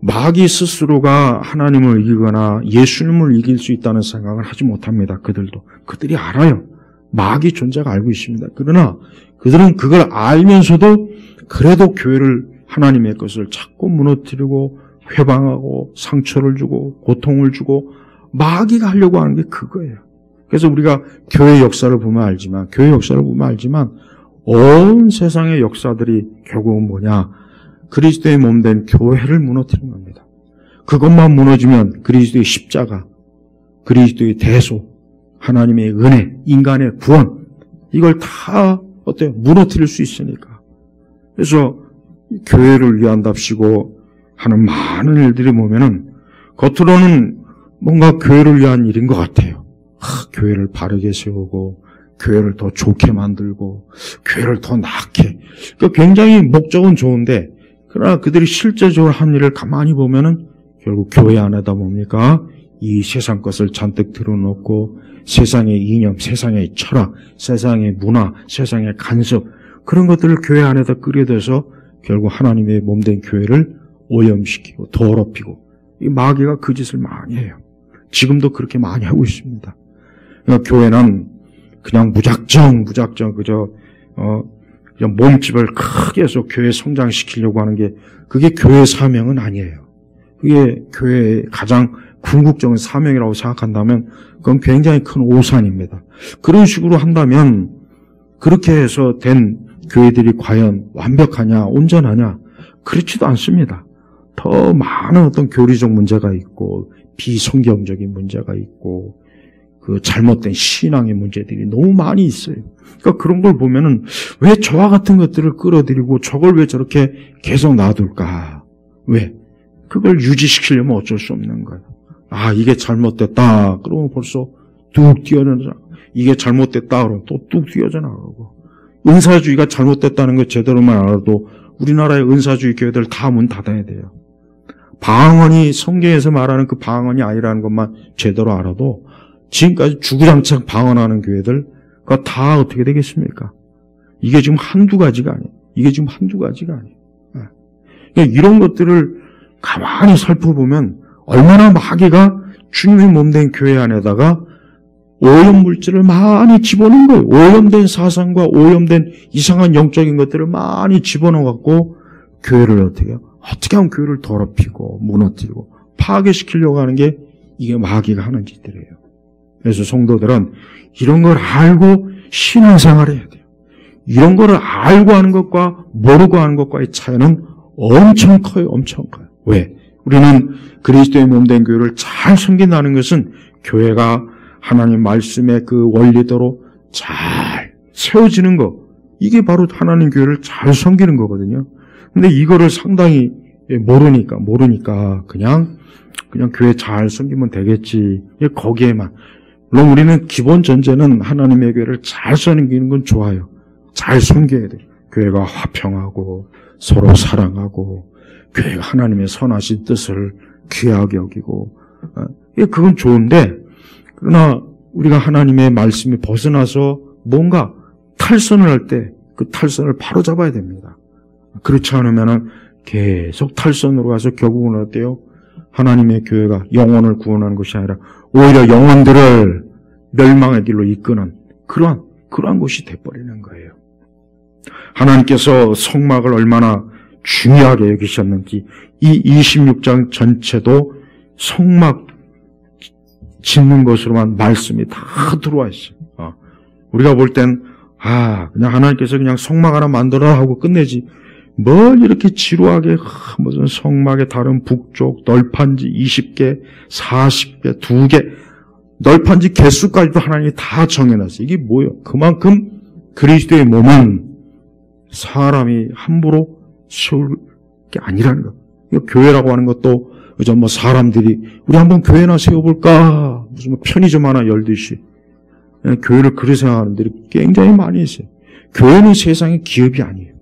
마귀 스스로가 하나님을 이기거나 예수님을 이길 수 있다는 생각을 하지 못합니다. 그들이 알아요. 마귀 존재가 알고 있습니다. 그러나 그들은 그걸 알면서도 그래도 교회를, 하나님의 것을 자꾸 무너뜨리고 회방하고 상처를 주고 고통을 주고 마귀가 하려고 하는 게 그거예요. 그래서 우리가 교회 역사를 보면 알지만 온 세상의 역사들이 결국은 뭐냐? 그리스도의 몸된 교회를 무너뜨린 겁니다. 그것만 무너지면 그리스도의 십자가, 그리스도의 대소, 하나님의 은혜, 인간의 구원, 이걸 다 어때요? 무너뜨릴 수 있으니까. 그래서 교회를 위한답시고 하는 많은 일들이 보면은 겉으로는 뭔가 교회를 위한 일인 것 같아요. 교회를 바르게 세우고 교회를 더 좋게 만들고 교회를 더 낫게. 그러니까 굉장히 목적은 좋은데 그러나 그들이 실제적으로 한 일을 가만히 보면은 결국 교회 안에다 뭡니까? 이 세상 것을 잔뜩 들어놓고 세상의 이념, 세상의 철학, 세상의 문화, 세상의 간섭 그런 것들을 교회 안에다 끌어대서 결국 하나님의 몸된 교회를 오염시키고 더럽히고 이 마귀가 그 짓을 많이 해요. 지금도 그렇게 많이 하고 있습니다. 그러니까 교회는 그냥 무작정 그저 몸집을 크게 해서 교회 성장시키려고 하는 게 그게 교회 사명은 아니에요. 그게 교회의 가장 궁극적인 사명이라고 생각한다면 그건 굉장히 큰 오산입니다. 그런 식으로 한다면 그렇게 해서 된 교회들이 과연 완벽하냐 온전하냐 그렇지도 않습니다. 더 많은 어떤 교리적 문제가 있고 비성경적인 문제가 있고 그 잘못된 신앙의 문제들이 너무 많이 있어요. 그러니까 그런 걸 보면은 왜 저와 같은 것들을 끌어들이고 저걸 왜 저렇게 계속 놔둘까? 왜? 그걸 유지시키려면 어쩔 수 없는 거예요. 이게 잘못됐다. 그러면 벌써 뚝 뛰어나가. 이게 잘못됐다. 그러면 또 뚝 뛰어져 나가고. 은사주의가 잘못됐다는 걸 제대로만 알아도 우리나라의 은사주의 교회들 다 문 닫아야 돼요. 방언이 성경에서 말하는 그 방언이 아니라는 것만 제대로 알아도 지금까지 주구장창 방언하는 교회들 그거 다 어떻게 되겠습니까? 이게 지금 한두 가지가 아니에요. 그러니까 이런 것들을 가만히 살펴보면 얼마나 마귀가 주님의 몸된 교회 안에다가 오염물질을 많이 집어넣은 거예요. 오염된 사상과 오염된 이상한 영적인 것들을 많이 집어넣어갖고 교회를 어떻게 하면 교회를 더럽히고 무너뜨리고 파괴시키려고 하는 게 이게 마귀가 하는 짓들이에요. 그래서 성도들은 이런 걸 알고 신앙생활을 해야 돼요. 이런 걸 알고 하는 것과 모르고 하는 것과의 차이는 엄청 커요. 왜? 우리는 그리스도의 몸된 교회를 잘 섬긴다는 것은 교회가 하나님 말씀의 그 원리대로 잘 세워지는 것, 이게 바로 하나님 교회를 잘 섬기는 거거든요. 근데 이거를 상당히 모르니까 그냥 교회 잘 섬기면 되겠지. 거기에만. 물론 우리는 기본 전제는 하나님의 교회를 잘 섬기는 건 좋아요. 잘 섬겨야 돼요. 교회가 화평하고 서로 사랑하고 교회가 하나님의 선하신 뜻을 귀하게 여기고 그건 좋은데 그러나 우리가 하나님의 말씀이 벗어나서 뭔가 탈선을 할 때 그 탈선을 바로 잡아야 됩니다. 그렇지 않으면 계속 탈선으로 가서 결국은 어때요? 하나님의 교회가 영혼을 구원하는 것이 아니라 오히려 영혼들을 멸망의 길로 이끄는 그러한 것이 돼버리는 거예요. 하나님께서 성막을 얼마나 중요하게 여기셨는지 이 26장 전체도 성막 짓는 것으로만 말씀이 다 들어와 있어요. 우리가 볼 땐 그냥 하나님께서 그냥 성막 하나 만들어라 하고 끝내지 뭘 이렇게 지루하게 무슨 성막의 다른 북쪽 널판지 20개, 40개, 2개 널판지 개수까지도 하나님이 다 정해놨어요. 이게 뭐예요? 그만큼 그리스도의 몸은 사람이 함부로 세울 게 아니라는 거예요. 교회라고 하는 것도 그저 사람들이 우리 한번 교회나 세워볼까 무슨 편의점 하나 열듯이 교회를 그렇게 생각하는 분들이 굉장히 많이 있어요. 교회는 세상의 기업이 아니에요.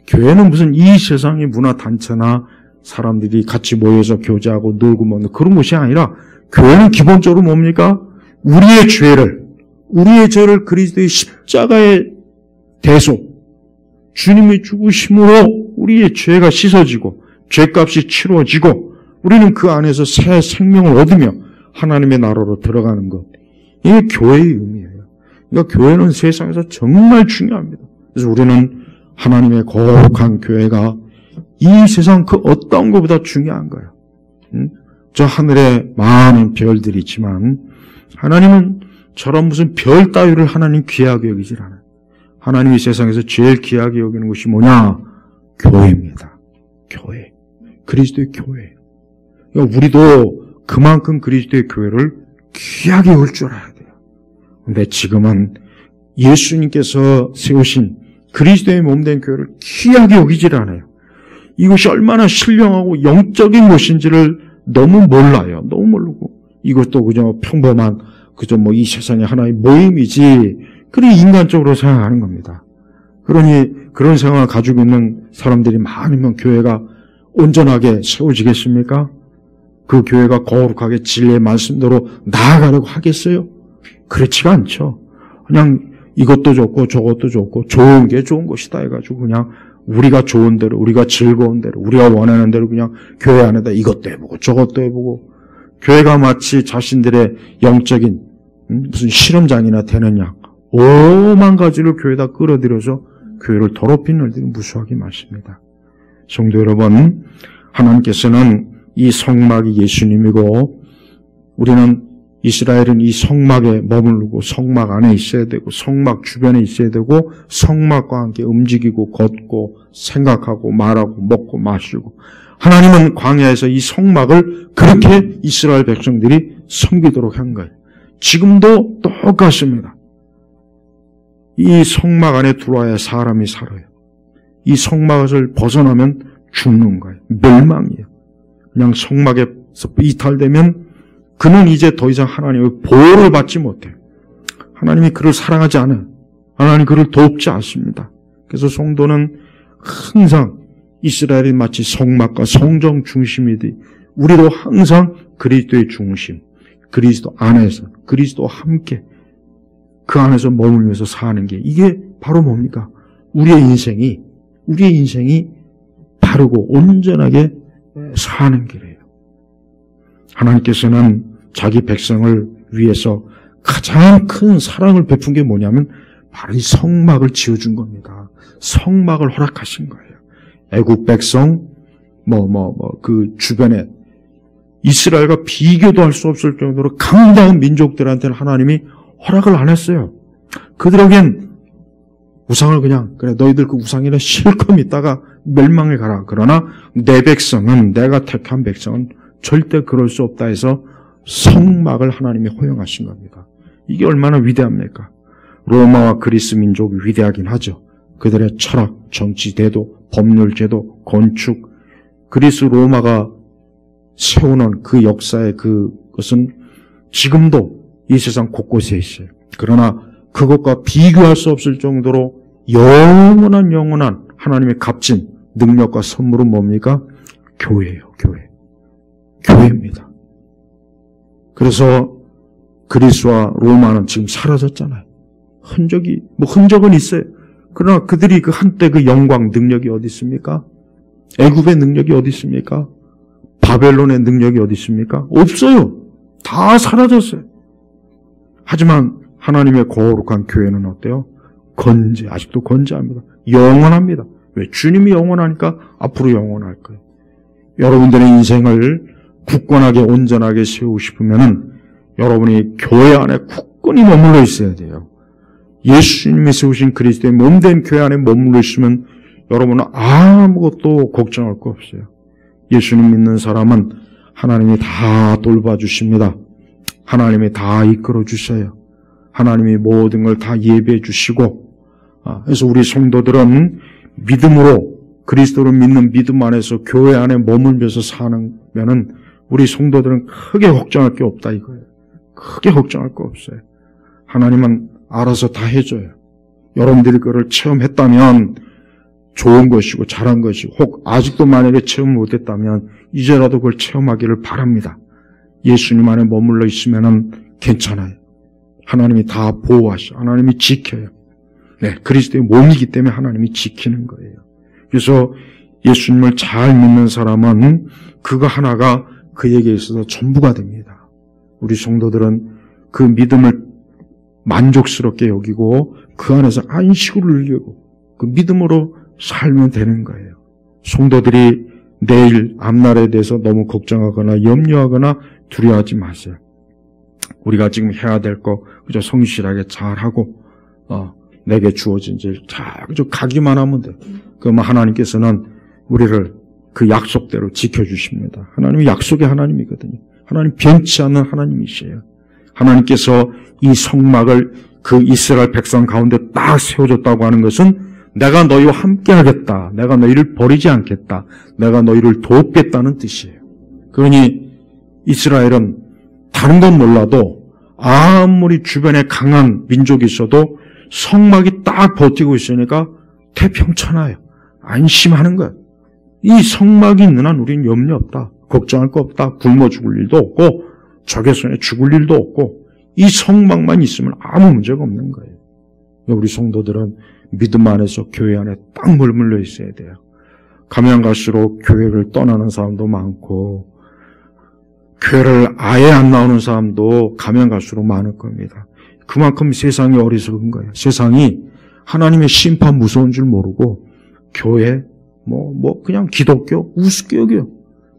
교회는 무슨 이 세상의 문화단체나 사람들이 같이 모여서 교제하고 놀고 먹는 그런 곳이 아니라 교회는 기본적으로 뭡니까? 우리의 죄를 그리스도의 십자가의 대속, 주님의 죽으심으로 우리의 죄가 씻어지고 죄값이 치루어지고 우리는 그 안에서 새 생명을 얻으며 하나님의 나라로 들어가는 것. 이게 교회의 의미예요. 그러니까 교회는 세상에서 정말 중요합니다. 그래서 우리는 하나님의 거룩한 교회가 이 세상 그 어떤 것보다 중요한 거예요. 저 하늘에 많은 별들이 있지만 하나님은 저런 무슨 별 따위를 하나님 귀하게 여기질 않아요. 하나님이 세상에서 제일 귀하게 여기는 것이 뭐냐? 교회입니다. 교회. 그리스도의 교회. 그러니까 우리도 그만큼 그리스도의 교회를 귀하게 여길 줄 알아야 돼요. 근데 지금은 예수님께서 세우신 그리스도의 몸된 교회를 귀하게 여기질 않아요. 이것이 얼마나 신령하고 영적인 것인지를 너무 몰라요. 너무 모르고 이것도 그저 평범한 그저 뭐 이 세상의 하나의 모임이지 그리 인간적으로 생각하는 겁니다. 그러니 그런 생각을 가지고 있는 사람들이 많으면 교회가 온전하게 세워지겠습니까? 그 교회가 거룩하게 진리의 말씀대로 나아가려고 하겠어요? 그렇지가 않죠. 그냥 이것도 좋고 저것도 좋고 좋은 게 좋은 것이다 해가지고 그냥 우리가 좋은 대로 우리가 즐거운 대로 우리가 원하는 대로 그냥 교회 안에다 이것도 해보고 저것도 해보고 교회가 마치 자신들의 영적인 무슨 실험장이나 되느냐 오만 가지를 교회에다 끌어들여서 교회를 더럽히는 일들이 무수하게 많습니다. 성도 여러분, 하나님께서는 이 성막이 예수님이고 우리는 이스라엘은 이 성막에 머무르고 성막 안에 있어야 되고 성막 주변에 있어야 되고 성막과 함께 움직이고 걷고 생각하고 말하고 먹고 마시고 하나님은 광야에서 이 성막을 그렇게 이스라엘 백성들이 섬기도록 한 거예요. 지금도 똑같습니다. 이 성막 안에 들어와야 사람이 살아요. 이 성막을 벗어나면 죽는 거예요. 멸망이에요. 그냥 성막에서 이탈되면 그는 이제 더 이상 하나님의 보호를 받지 못해요. 하나님이 그를 사랑하지 않아요. 하나님이 그를 돕지 않습니다. 그래서 성도는 항상 이스라엘이 마치 성막과 성정 중심이듯이 우리도 항상 그리스도의 중심, 그리스도 안에서 그리스도와 함께 그 안에서 머물면서 사는 게 이게 바로 뭡니까? 우리의 인생이 바르고 온전하게 사는 길이에요. 하나님께서는 자기 백성을 위해서 가장 큰 사랑을 베푼 게 뭐냐면 바로 이 성막을 지어준 겁니다. 성막을 허락하신 거예요. 애국 백성, 그 주변에 이스라엘과 비교도 할 수 없을 정도로 강다운 민족들한테는 하나님이 허락을 안 했어요. 그들에겐 우상을 그냥 그래 너희들 그 우상이나 실컷 있다가 멸망에 가라. 그러나 내 백성은 내가 택한 백성은 절대 그럴 수 없다 해서 성막을 하나님이 허용하신 겁니다. 이게 얼마나 위대합니까? 로마와 그리스 민족이 위대하긴 하죠. 그들의 철학, 정치, 제도, 법률, 제도, 건축, 그리스 로마가 세워놓은 그 역사의 그것은 지금도 이 세상 곳곳에 있어요. 그러나 그것과 비교할 수 없을 정도로 영원한 하나님의 값진 능력과 선물은 뭡니까? 교회예요. 교회입니다. 그래서 그리스와 로마는 지금 사라졌잖아요. 흔적은 있어요. 그러나 그들이 그 한때 그 영광, 능력이 어디 있습니까? 애굽의 능력이 어디 있습니까? 바벨론의 능력이 어디 있습니까? 없어요. 다 사라졌어요. 하지만 하나님의 거룩한 교회는 어때요? 아직도 건재합니다. 영원합니다. 왜? 주님이 영원하니까 앞으로 영원할 거예요. 여러분들의 인생을 굳건하게 온전하게 세우고 싶으면은 여러분이 교회 안에 굳건히 머물러 있어야 돼요. 예수님이 세우신 그리스도의 몸된 교회 안에 머물러 있으면 여러분은 아무것도 걱정할 거 없어요. 예수님 믿는 사람은 하나님이 다 돌봐주십니다. 하나님이 다 이끌어 주셔요. 하나님이 모든 걸 다 예배해 주시고, 그래서 우리 성도들은 믿음으로 그리스도를 믿는 믿음 안에서 교회 안에 머물면서 사는면은 우리 성도들은 크게 걱정할 게 없다 이거예요. 크게 걱정할 거 없어요. 하나님은 알아서 다 해줘요. 여러분들이 그걸 체험했다면 좋은 것이고 잘한 것이고, 혹 아직도 만약에 체험 못했다면 이제라도 그걸 체험하기를 바랍니다. 예수님 안에 머물러 있으면은 괜찮아요. 하나님이 다 보호하셔. 하나님이 지켜요. 네, 그리스도의 몸이기 때문에 하나님이 지키는 거예요. 그래서 예수님을 잘 믿는 사람은 그거 하나가 그에게 있어서 전부가 됩니다. 우리 성도들은 그 믿음을 만족스럽게 여기고 그 안에서 안식을 누리고 그 믿음으로 살면 되는 거예요. 성도들이 내일 앞날에 대해서 너무 걱정하거나 염려하거나 두려워하지 마세요. 우리가 지금 해야 될 거 그저 성실하게 잘하고 내게 주어진 일 잘 그저 가기만 하면 돼요. 그러면 하나님께서는 우리를 그 약속대로 지켜주십니다. 하나님이 약속의 하나님이거든요. 하나님 변치 않는 하나님이시에요. 하나님께서 이 성막을 그 이스라엘 백성 가운데 딱 세워줬다고 하는 것은 내가 너희와 함께 하겠다. 내가 너희를 버리지 않겠다. 내가 너희를 돕겠다는 뜻이에요. 그러니 이스라엘은 다른 건 몰라도 아무리 주변에 강한 민족이 있어도 성막이 딱 버티고 있으니까 태평천하예요. 안심하는 거예요. 이 성막이 있는 한 우리는 염려 없다. 걱정할 거 없다. 굶어 죽을 일도 없고 적의 손에 죽을 일도 없고 이 성막만 있으면 아무 문제가 없는 거예요. 우리 성도들은 믿음 안에서 교회 안에 딱 머물러 있어야 돼요. 가면 갈수록 교회를 떠나는 사람도 많고 교회를 아예 안 나오는 사람도 가면 갈수록 많을 겁니다. 그만큼 세상이 어리석은 거예요. 세상이 하나님의 심판 무서운 줄 모르고 교회, 그냥 기독교 우습게 여겨요.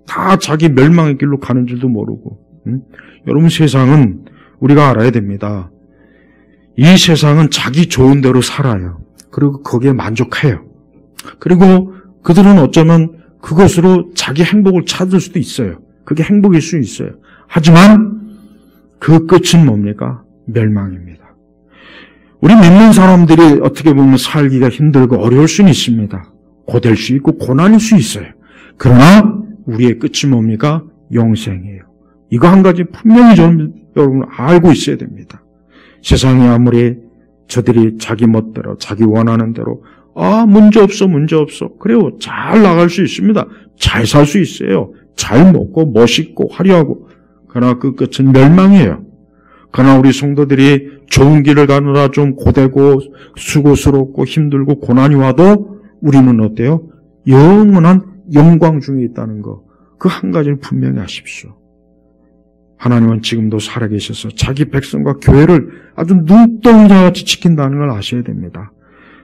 다 자기 멸망의 길로 가는 줄도 모르고. 여러분, 세상은 우리가 알아야 됩니다. 이 세상은 자기 좋은 대로 살아요. 그리고 거기에 만족해요. 그리고 그들은 어쩌면 그것으로 자기 행복을 찾을 수도 있어요. 그게 행복일 수 있어요. 하지만 그 끝은 뭡니까? 멸망입니다. 우리 믿는 사람들이 어떻게 보면 살기가 힘들고 어려울 수는 있습니다. 고될 수 있고 고난일 수 있어요. 그러나 우리의 끝이 뭡니까? 영생이에요. 이거 한 가지 분명히 여러분 알고 있어야 됩니다. 세상이 아무리 저들이 자기 멋대로 자기 원하는 대로 문제없어. 그래요. 잘 나갈 수 있습니다. 잘 살 수 있어요. 잘 먹고 멋있고 화려하고. 그러나 그 끝은 멸망이에요. 그러나 우리 성도들이 좋은 길을 가느라 좀 고되고 수고스럽고 힘들고 고난이 와도 우리는 어때요? 영원한 영광 중에 있다는 거. 그 한 가지를 분명히 아십시오. 하나님은 지금도 살아계셔서 자기 백성과 교회를 아주 눈동자같이 지킨다는 걸 아셔야 됩니다.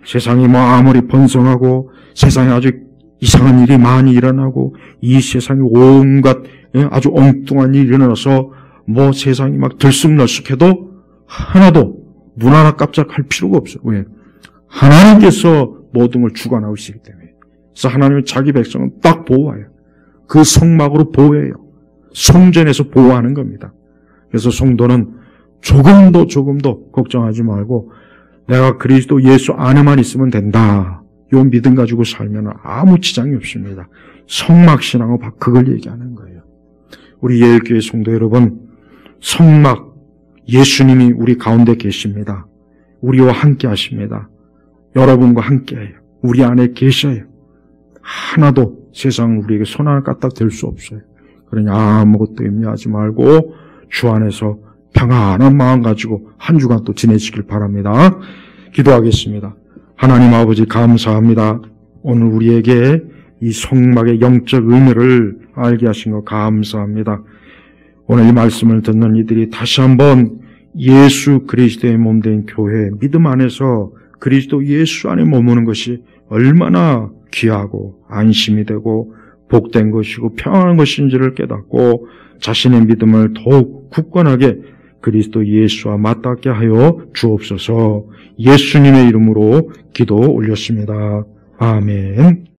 세상이 아무리 번성하고 세상에 아주 이상한 일이 많이 일어나고 이 세상에 온갖 아주 엉뚱한 일이 일어나서 세상이 막 들쑥날쑥해도 하나도 눈 하나 깜짝할 필요가 없어요. 왜? 하나님께서 모든 걸 주관하고 계시기 때문에. 그래서 하나님은 자기 백성은 딱 보호해요. 그 성막으로 보호해요. 성전에서 보호하는 겁니다. 그래서 성도는 조금도 걱정하지 말고 내가 그리스도 예수 안에만 있으면 된다. 이 믿음 가지고 살면 아무 지장이 없습니다. 성막신앙은 그걸 얘기하는 거예요. 우리 예일교회 성도 여러분, 성막, 예수님이 우리 가운데 계십니다. 우리와 함께 하십니다. 여러분과 함께 해요. 우리 안에 계셔요. 하나도 세상 우리에게 손 하나 까딱 댈 수 없어요. 그러니 아무것도 염려하지 말고 주 안에서 평안한 마음 가지고 한 주간 또 지내시길 바랍니다. 기도하겠습니다. 하나님 아버지 감사합니다. 오늘 우리에게 이 성막의 영적 의미를 알게 하신 것 감사합니다. 오늘 이 말씀을 듣는 이들이 다시 한번 예수 그리스도의 몸된 교회, 믿음 안에서 그리스도 예수 안에 머무는 것이 얼마나 귀하고 안심이 되고 복된 것이고 평안한 것인지를 깨닫고 자신의 믿음을 더욱 굳건하게 그리스도 예수와 맞닿게 하여 주옵소서. 예수님의 이름으로 기도 올렸습니다. 아멘.